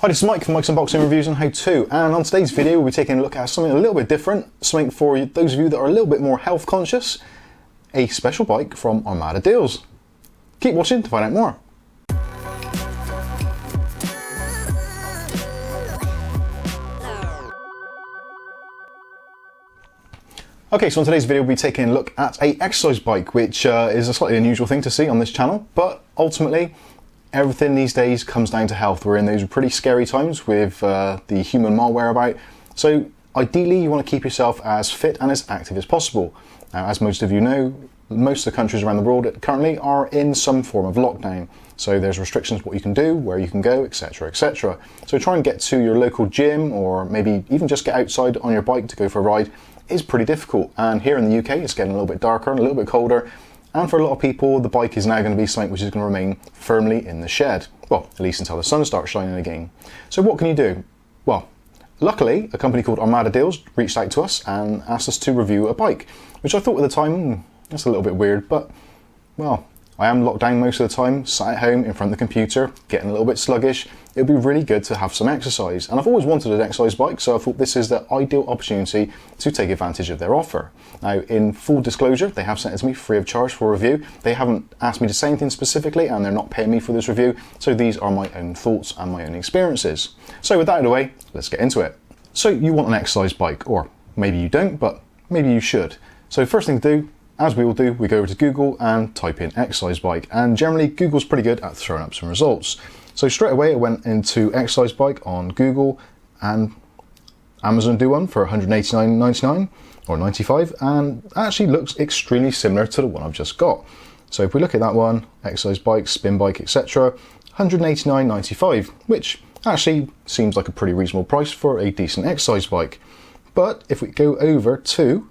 Hi, this is Mike from Mike's Unboxing Reviews and How To, and on today's video we'll be taking a look at something a little bit different, something for those of you that are a little bit more health conscious, a special bike from Armadadeals. Keep watching to find out more. Okay, so on today's video we'll be taking a look at an exercise bike, which is a slightly unusual thing to see on this channel, but ultimately everything these days comes down to health. We're in those pretty scary times with the human malware about. So ideally you want to keep yourself as fit and as active as possible. Now, as most of you know, most of the countries around the world currently are in some form of lockdown. So there's restrictions what you can do, where you can go, etc, etc. So try and get to your local gym, or maybe even just get outside on your bike to go for a ride is pretty difficult. And here in the UK it's getting a little bit darker and a little bit colder. And for a lot of people, the bike is now going to be something which is going to remain firmly in the shed. Well, at least until the sun starts shining again. So what can you do? Well, luckily, a company called Armadadeals reached out to us and asked us to review a bike, which I thought at the time, that's a little bit weird, but, well, I am locked down most of the time, sat at home in front of the computer, getting a little bit sluggish. It would be really good to have some exercise. And I've always wanted an exercise bike, so I thought this is the ideal opportunity to take advantage of their offer. Now, in full disclosure, they have sent it to me free of charge for review. They haven't asked me to say anything specifically, and they're not paying me for this review, so these are my own thoughts and my own experiences. So with that out of the way, let's get into it. So you want an exercise bike, or maybe you don't, but maybe you should. So first thing to do, as we all do, we go over to Google and type in exercise bike, and generally Google's pretty good at throwing up some results. So straight away I went into exercise bike on Google, and Amazon do one for $189.99 or $95, and actually looks extremely similar to the one I've just got. So if we look at that one, exercise bike, spin bike, etc., $189.95, which actually seems like a pretty reasonable price for a decent exercise bike. But if we go over to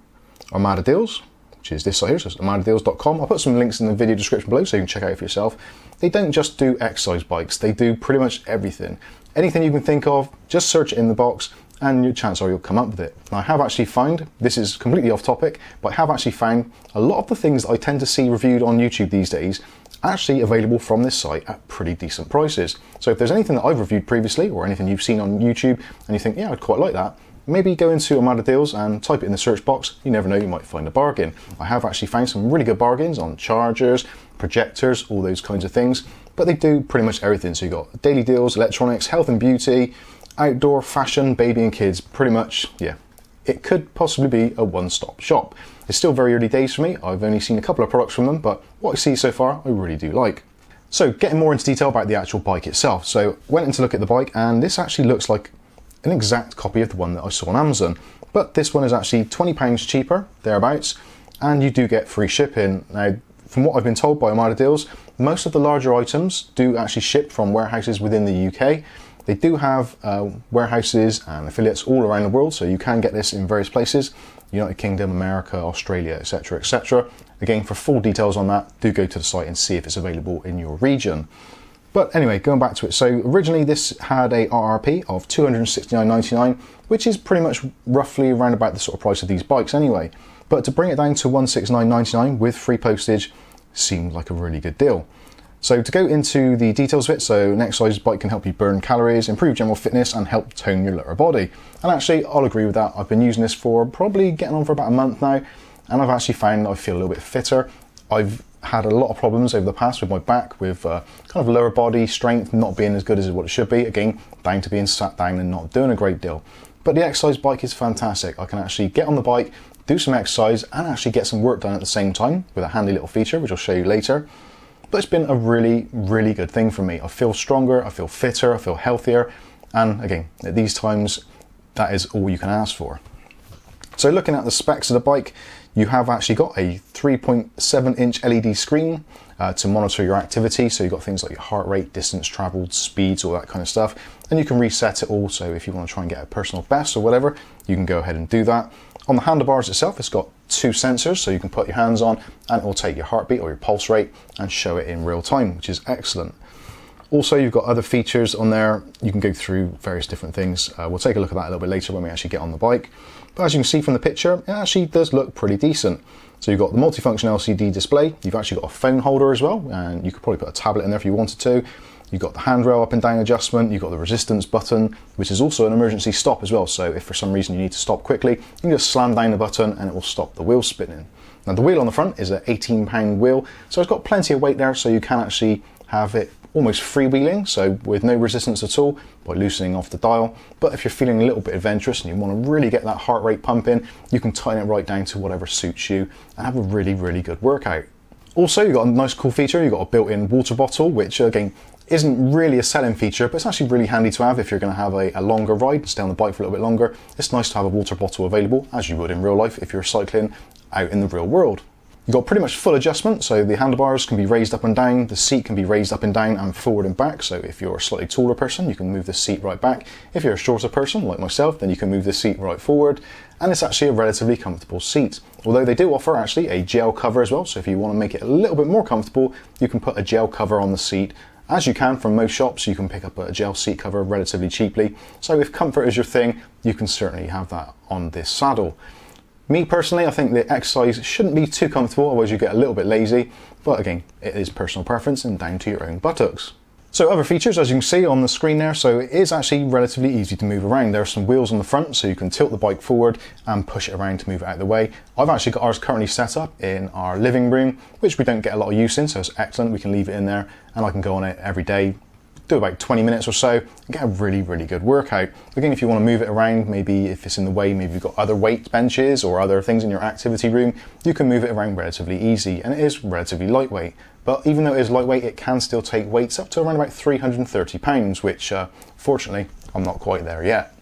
Armadadeals, which is this site here, so it's armadadeals.com. I'll put some links in the video description below so you can check it out for yourself. They don't just do exercise bikes, they do pretty much everything. Anything you can think of, just search it in the box and your chance are you'll come up with it. Now, I have actually found, this is completely off topic, but I have actually found a lot of the things that I tend to see reviewed on YouTube these days actually available from this site at pretty decent prices. So if there's anything that I've reviewed previously or anything you've seen on YouTube and you think, yeah, I'd quite like that, maybe go into Armadadeals and type it in the search box. You never know, you might find a bargain. I have actually found some really good bargains on chargers, projectors, all those kinds of things, but they do pretty much everything. So you've got daily deals, electronics, health and beauty, outdoor, fashion, baby and kids, pretty much, yeah. It could possibly be a one-stop shop. It's still very early days for me. I've only seen a couple of products from them, but what I see so far, I really do like. So getting more into detail about the actual bike itself. So went in to look at the bike, and this actually looks like an exact copy of the one that I saw on Amazon, but this one is actually £20 cheaper, thereabouts, and you do get free shipping. Now, from what I've been told by Armadadeals, most of the larger items do actually ship from warehouses within the UK. They do have warehouses and affiliates all around the world, so you can get this in various places, United Kingdom, America, Australia, etc, etc. Again, for full details on that, do go to the site and see if it's available in your region. But anyway, going back to it, so originally this had a RRP of $269.99, which is pretty much roughly around about the sort of price of these bikes anyway. But to bring it down to $169.99 with free postage seemed like a really good deal. So to go into the details of it, so an exercise bike can help you burn calories, improve general fitness and help tone your lower body. And actually, I'll agree with that. I've been using this for probably getting on for about a month now, and I've actually found I feel a little bit fitter. I've had a lot of problems over the past with my back, with kind of lower body strength not being as good as what it should be. Again, down to being sat down and not doing a great deal. But the exercise bike is fantastic. I can actually get on the bike, do some exercise and actually get some work done at the same time with a handy little feature, which I'll show you later. But it's been a really, really good thing for me. I feel stronger, I feel fitter, I feel healthier. And again, at these times, that is all you can ask for. So looking at the specs of the bike, you have actually got a 3.7-inch LED screen to monitor your activity. So you've got things like your heart rate, distance traveled, speeds, all that kind of stuff. And you can reset it all. So if you want to try and get a personal best or whatever, you can go ahead and do that. On the handlebars itself, it's got two sensors, so you can put your hands on and it will take your heartbeat or your pulse rate and show it in real time, which is excellent. Also, you've got other features on there. You can go through various different things. We'll take a look at that a little bit later when we actually get on the bike. But as you can see from the picture, it actually does look pretty decent. So you've got the multifunction LCD display. You've actually got a phone holder as well, and you could probably put a tablet in there if you wanted to. You've got the handrail up and down adjustment, you've got the resistance button, which is also an emergency stop as well. So if for some reason you need to stop quickly, you can just slam down the button and it will stop the wheel spinning. Now the wheel on the front is an 18-pound wheel, so it's got plenty of weight there, so you can actually have it almost freewheeling, so with no resistance at all, by loosening off the dial. But if you're feeling a little bit adventurous and you want to really get that heart rate pumping, you can tighten it right down to whatever suits you and have a really, really good workout. Also, you've got a nice cool feature, you've got a built-in water bottle, which again, isn't really a selling feature, but it's actually really handy to have if you're going to have a longer ride and stay on the bike for a little bit longer. It's nice to have a water bottle available, as you would in real life if you're cycling out in the real world. You've got pretty much full adjustment, so the handlebars can be raised up and down, the seat can be raised up and down and forward and back, so if you're a slightly taller person you can move the seat right back. If you're a shorter person like myself, then you can move the seat right forward, and it's actually a relatively comfortable seat. Although they do offer actually a gel cover as well, so if you want to make it a little bit more comfortable, you can put a gel cover on the seat. As you can from most shops, you can pick up a gel seat cover relatively cheaply, so if comfort is your thing, you can certainly have that on this saddle. Me personally, I think the exercise shouldn't be too comfortable, otherwise you get a little bit lazy, but again, it is personal preference and down to your own buttocks. So other features, as you can see on the screen there, so it is actually relatively easy to move around. There are some wheels on the front, so you can tilt the bike forward and push it around to move it out of the way. I've actually got ours currently set up in our living room, which we don't get a lot of use in, so it's excellent. We can leave it in there and I can go on it every day, do about 20 minutes or so, and get a really, really good workout. Again, if you want to move it around, maybe if it's in the way, maybe you've got other weight benches or other things in your activity room, you can move it around relatively easy, and it is relatively lightweight. But even though it is lightweight, it can still take weights up to around about 330 pounds, which fortunately, I'm not quite there yet.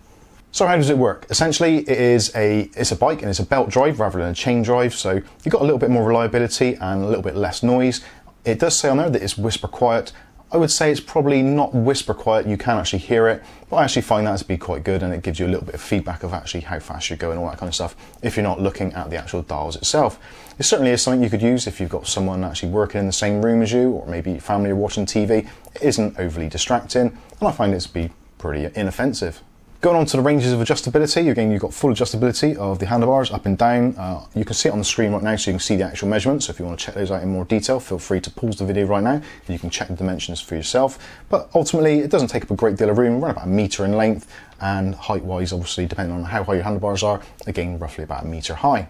So how does it work? Essentially, it's a bike and it's a belt drive rather than a chain drive, so you've got a little bit more reliability and a little bit less noise. It does say on there that it's whisper quiet. I would say it's probably not whisper quiet, you can actually hear it, but I actually find that to be quite good, and it gives you a little bit of feedback of actually how fast you're going, all that kind of stuff, if you're not looking at the actual dials itself. It certainly is something you could use if you've got someone actually working in the same room as you, or maybe family are watching TV. It isn't overly distracting, and I find it to be pretty inoffensive. Going on to the ranges of adjustability, again you've got full adjustability of the handlebars up and down. You can see it on the screen right now, so you can see the actual measurements. So if you want to check those out in more detail, feel free to pause the video right now and you can check the dimensions for yourself. But ultimately it doesn't take up a great deal of room, around about a metre in length, and height wise obviously depending on how high your handlebars are, again roughly about a metre high.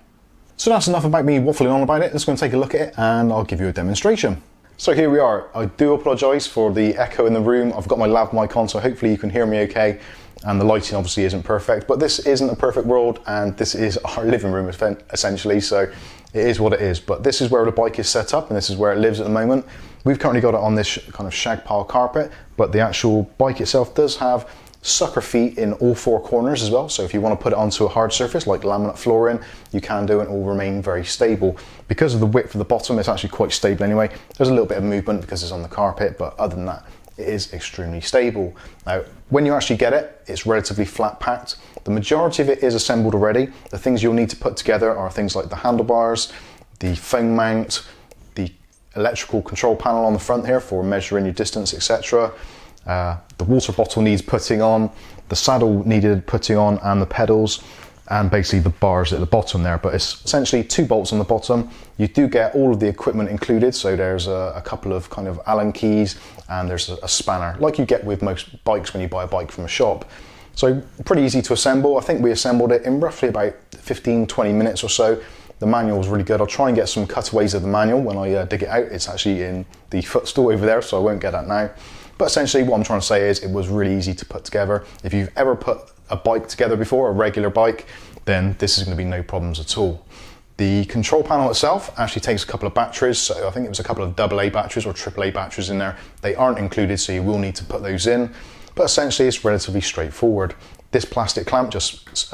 So that's enough about me waffling on about it. Let's go and take a look at it and I'll give you a demonstration. So here we are. I do apologise for the echo in the room. I've got my lav mic on, so hopefully you can hear me okay. And the lighting obviously isn't perfect, but this isn't a perfect world, and this is our living room essentially, so it is what it is. But this is where the bike is set up and this is where it lives at the moment. We've currently got it on this kind of shag pile carpet, but the actual bike itself does have sucker feet in all four corners as well, so if you want to put it onto a hard surface like laminate flooring, you can do it and it will remain very stable. Because of the width of the bottom, it's actually quite stable anyway. There's a little bit of movement because it's on the carpet, but other than that, it is extremely stable. Now, when you actually get it, it's relatively flat packed. The majority of it is assembled already. The things you'll need to put together are things like the handlebars, the phone mount, the electrical control panel on the front here for measuring your distance, etc. The water bottle needs putting on, the saddle needed putting on, and the pedals, and basically the bars at the bottom there. But it's essentially 2 bolts on the bottom. You do get all of the equipment included, so there's a couple of kind of Allen keys, and there's a spanner, like you get with most bikes when you buy a bike from a shop. So pretty easy to assemble. I think we assembled it in roughly about 15-20 minutes or so. The manual was really good. I'll try and get some cutaways of the manual when I dig it out. It's actually in the footstool over there, so I won't get that now. But essentially what I'm trying to say is it was really easy to put together. If you've ever put a bike together before, a regular bike, then this is going to be no problems at all. The control panel itself actually takes a couple of batteries, so I think it was a couple of AA batteries or AAA batteries in there. They aren't included, so you will need to put those in, but essentially it's relatively straightforward. This plastic clamp just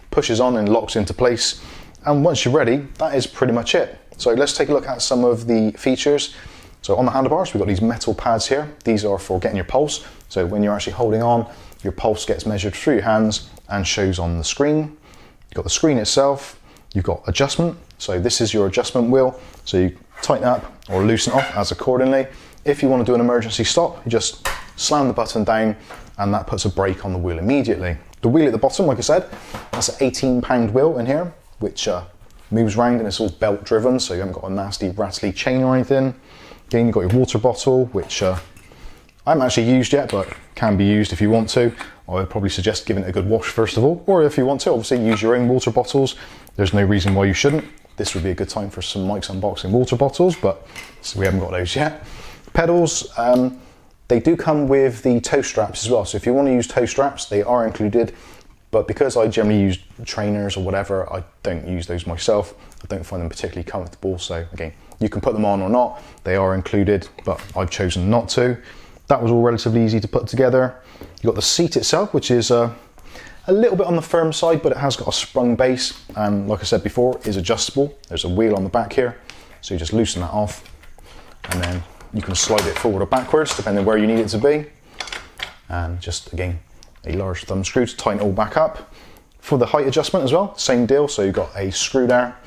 pushes on and locks into place, and once you're ready, that is pretty much it. So let's take a look at some of the features. So on the handlebars, we've got these metal pads here. These are for getting your pulse. So when you're actually holding on, your pulse gets measured through your hands and shows on the screen. You've got the screen itself. You've got adjustment. So this is your adjustment wheel. So you tighten up or loosen off as accordingly. If you want to do an emergency stop, you just slam the button down and that puts a brake on the wheel immediately. The wheel at the bottom, like I said, that's an 18-pound wheel in here, which moves around and it's all belt driven, so you haven't got a nasty rattly chain or anything. Again, you've got your water bottle, which I haven't actually used yet, but can be used if you want to. I would probably suggest giving it a good wash first of all, or if you want to, obviously use your own water bottles. There's no reason why you shouldn't. This would be a good time for some Mike's Unboxing water bottles, but so we haven't got those yet. Pedals, they do come with the toe straps as well. So if you want to use toe straps, they are included. But because I generally use trainers or whatever, I don't use those myself. I don't find them particularly comfortable. So again, you can put them on or not. They are included, but I've chosen not to. That was all relatively easy to put together. You've got the seat itself, which is a little bit on the firm side, but it has got a sprung base. And like I said before, is adjustable. There's a wheel on the back here. So you just loosen that off and then you can slide it forward or backwards, depending where you need it to be. And just again, a large thumb screw to tighten it all back up. For the height adjustment as well, same deal. So you've got a screw there,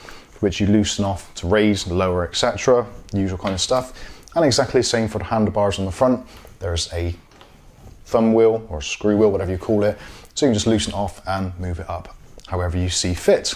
which you loosen off to raise, lower, etc. Usual kind of stuff. And exactly the same for the handlebars on the front. There's a thumb wheel or screw wheel, whatever you call it. So you can just loosen it off and move it up however you see fit.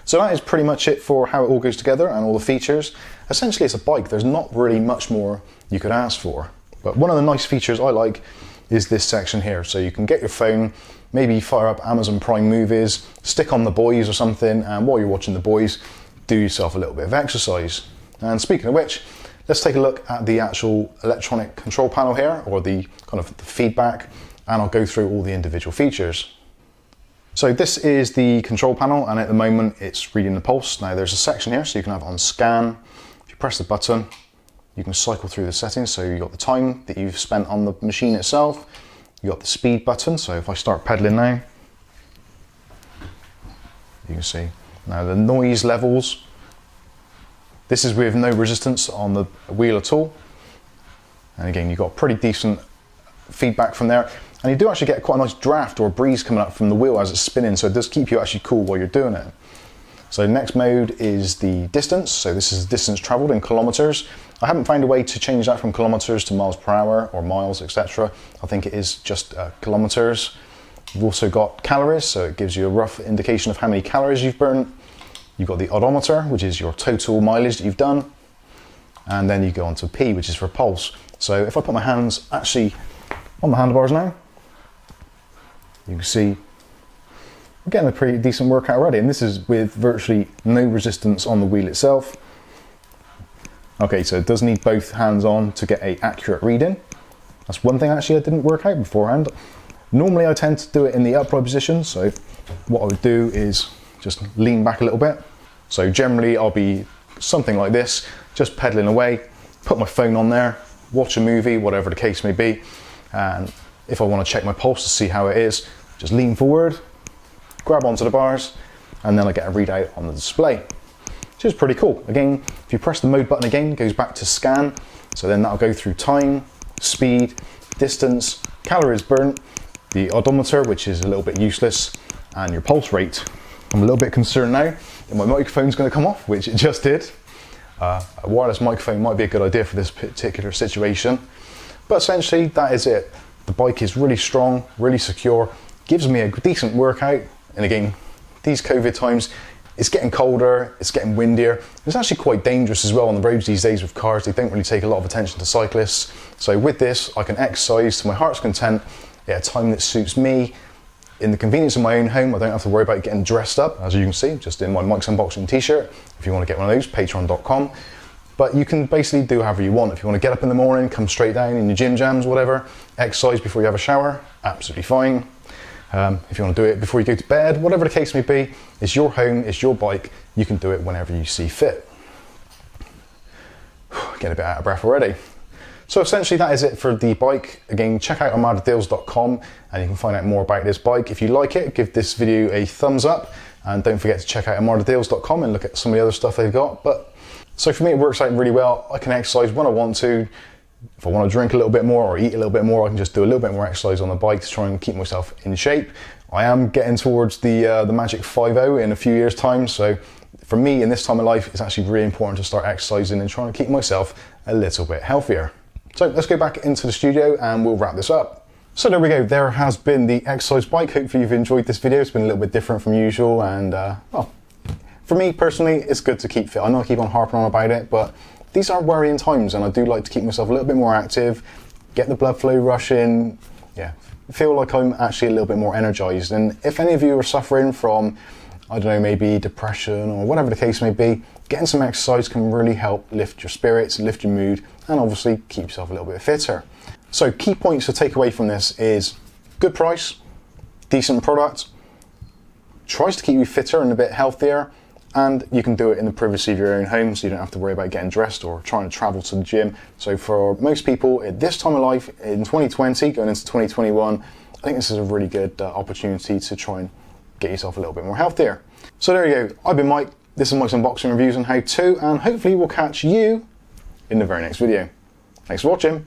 So that is pretty much it for how it all goes together and all the features. Essentially it's a bike, there's not really much more you could ask for. But one of the nice features I like is this section here. So you can get your phone, maybe fire up Amazon Prime movies, stick on The Boys or something, and while you're watching The Boys, do yourself a little bit of exercise. And speaking of which, let's take a look at the actual electronic control panel here, or the kind of the feedback, and I'll go through all the individual features. So this is the control panel, and at the moment it's reading the pulse. Now there's a section here, so you can have it on scan. If you press the button, you can cycle through the settings. So you've got the time that you've spent on the machine itself. You've got the speed button. So if I start pedaling now, you can see now the noise levels. This is with no resistance on the wheel at all. And again, you've got pretty decent feedback from there. And you do actually get quite a nice draft or a breeze coming up from the wheel as it's spinning. So it does keep you actually cool while you're doing it. So next mode is the distance. So this is distance traveled in kilometers. I haven't found a way to change that from kilometers to miles per hour or miles, etc. I think it is just kilometers. You've also got calories, so it gives you a rough indication of how many calories you've burnt. You've got the odometer, which is your total mileage that you've done. And then you go on to P, which is for pulse. So if I put my hands actually on the handlebars now, you can see we're getting a pretty decent workout already, and this is with virtually no resistance on the wheel itself. Okay, so it does need both hands on to get an accurate reading. That's one thing actually I didn't work out beforehand. Normally I tend to do it in the upright position, so what I would do is just lean back a little bit. So generally I'll be something like this, just pedaling away, put my phone on there, watch a movie, whatever the case may be, and if I want to check my pulse to see how it is, just lean forward, grab onto the bars, and then I get a readout on the display, which is pretty cool. Again, if you press the mode button again, it goes back to scan, so then that'll go through time, speed, distance, calories burnt, the odometer, which is a little bit useless, and your pulse rate. I'm a little bit concerned now that my microphone's going to come off, which it just did. A wireless microphone might be a good idea for this particular situation, but essentially that is it. The bike is really strong, really secure, gives me a decent workout, and again, these COVID times, it's getting colder, it's getting windier. It's actually quite dangerous as well on the roads these days with cars. They don't really take a lot of attention to cyclists. So with this, I can exercise to my heart's content at a time that suits me. In the convenience of my own home, I don't have to worry about getting dressed up, as you can see, just in my Mike's Unboxing t-shirt. If you want to get one of those, patreon.com. But you can basically do however you want. If you want to get up in the morning, come straight down in your gym jams, whatever, exercise before you have a shower, absolutely fine. If you want to do it before you go to bed, whatever the case may be, it's your home, it's your bike, you can do it whenever you see fit. Getting a bit out of breath already. So essentially that is it for the bike. Again, check out Armadadeals.com and you can find out more about this bike. If you like it, give this video a thumbs up, and don't forget to check out Armadadeals.com and look at some of the other stuff they've got. But so for me, it works out really well. I can exercise when I want to. If I want to drink a little bit more or eat a little bit more, I can just do a little bit more exercise on the bike to try and keep myself in shape. I am getting towards the magic 5-0 in a few years' time, so for me in this time of life, it's actually really important to start exercising and trying to keep myself a little bit healthier. So let's go back into the studio and we'll wrap this up. So there we go, there has been the exercise bike. Hopefully you've enjoyed this video. It's been a little bit different from usual, and well, for me personally, it's good to keep fit. I know I keep on harping on about it, but these are worrying times and I do like to keep myself a little bit more active, get the blood flow rushing, yeah, feel like I'm actually a little bit more energized. And if any of you are suffering from, I don't know, maybe depression or whatever the case may be, getting some exercise can really help lift your spirits, lift your mood, and obviously keep yourself a little bit fitter. So key points to take away from this is good price, decent product, tries to keep you fitter and a bit healthier, and you can do it in the privacy of your own home, so you don't have to worry about getting dressed or trying to travel to the gym. So for most people at this time of life, in 2020, going into 2021, I think this is a really good opportunity to try and get yourself a little bit more healthier. So there you go. I've been Mike. This is Mike's Unboxing Reviews and How To, and hopefully we'll catch you in the very next video. Thanks for watching.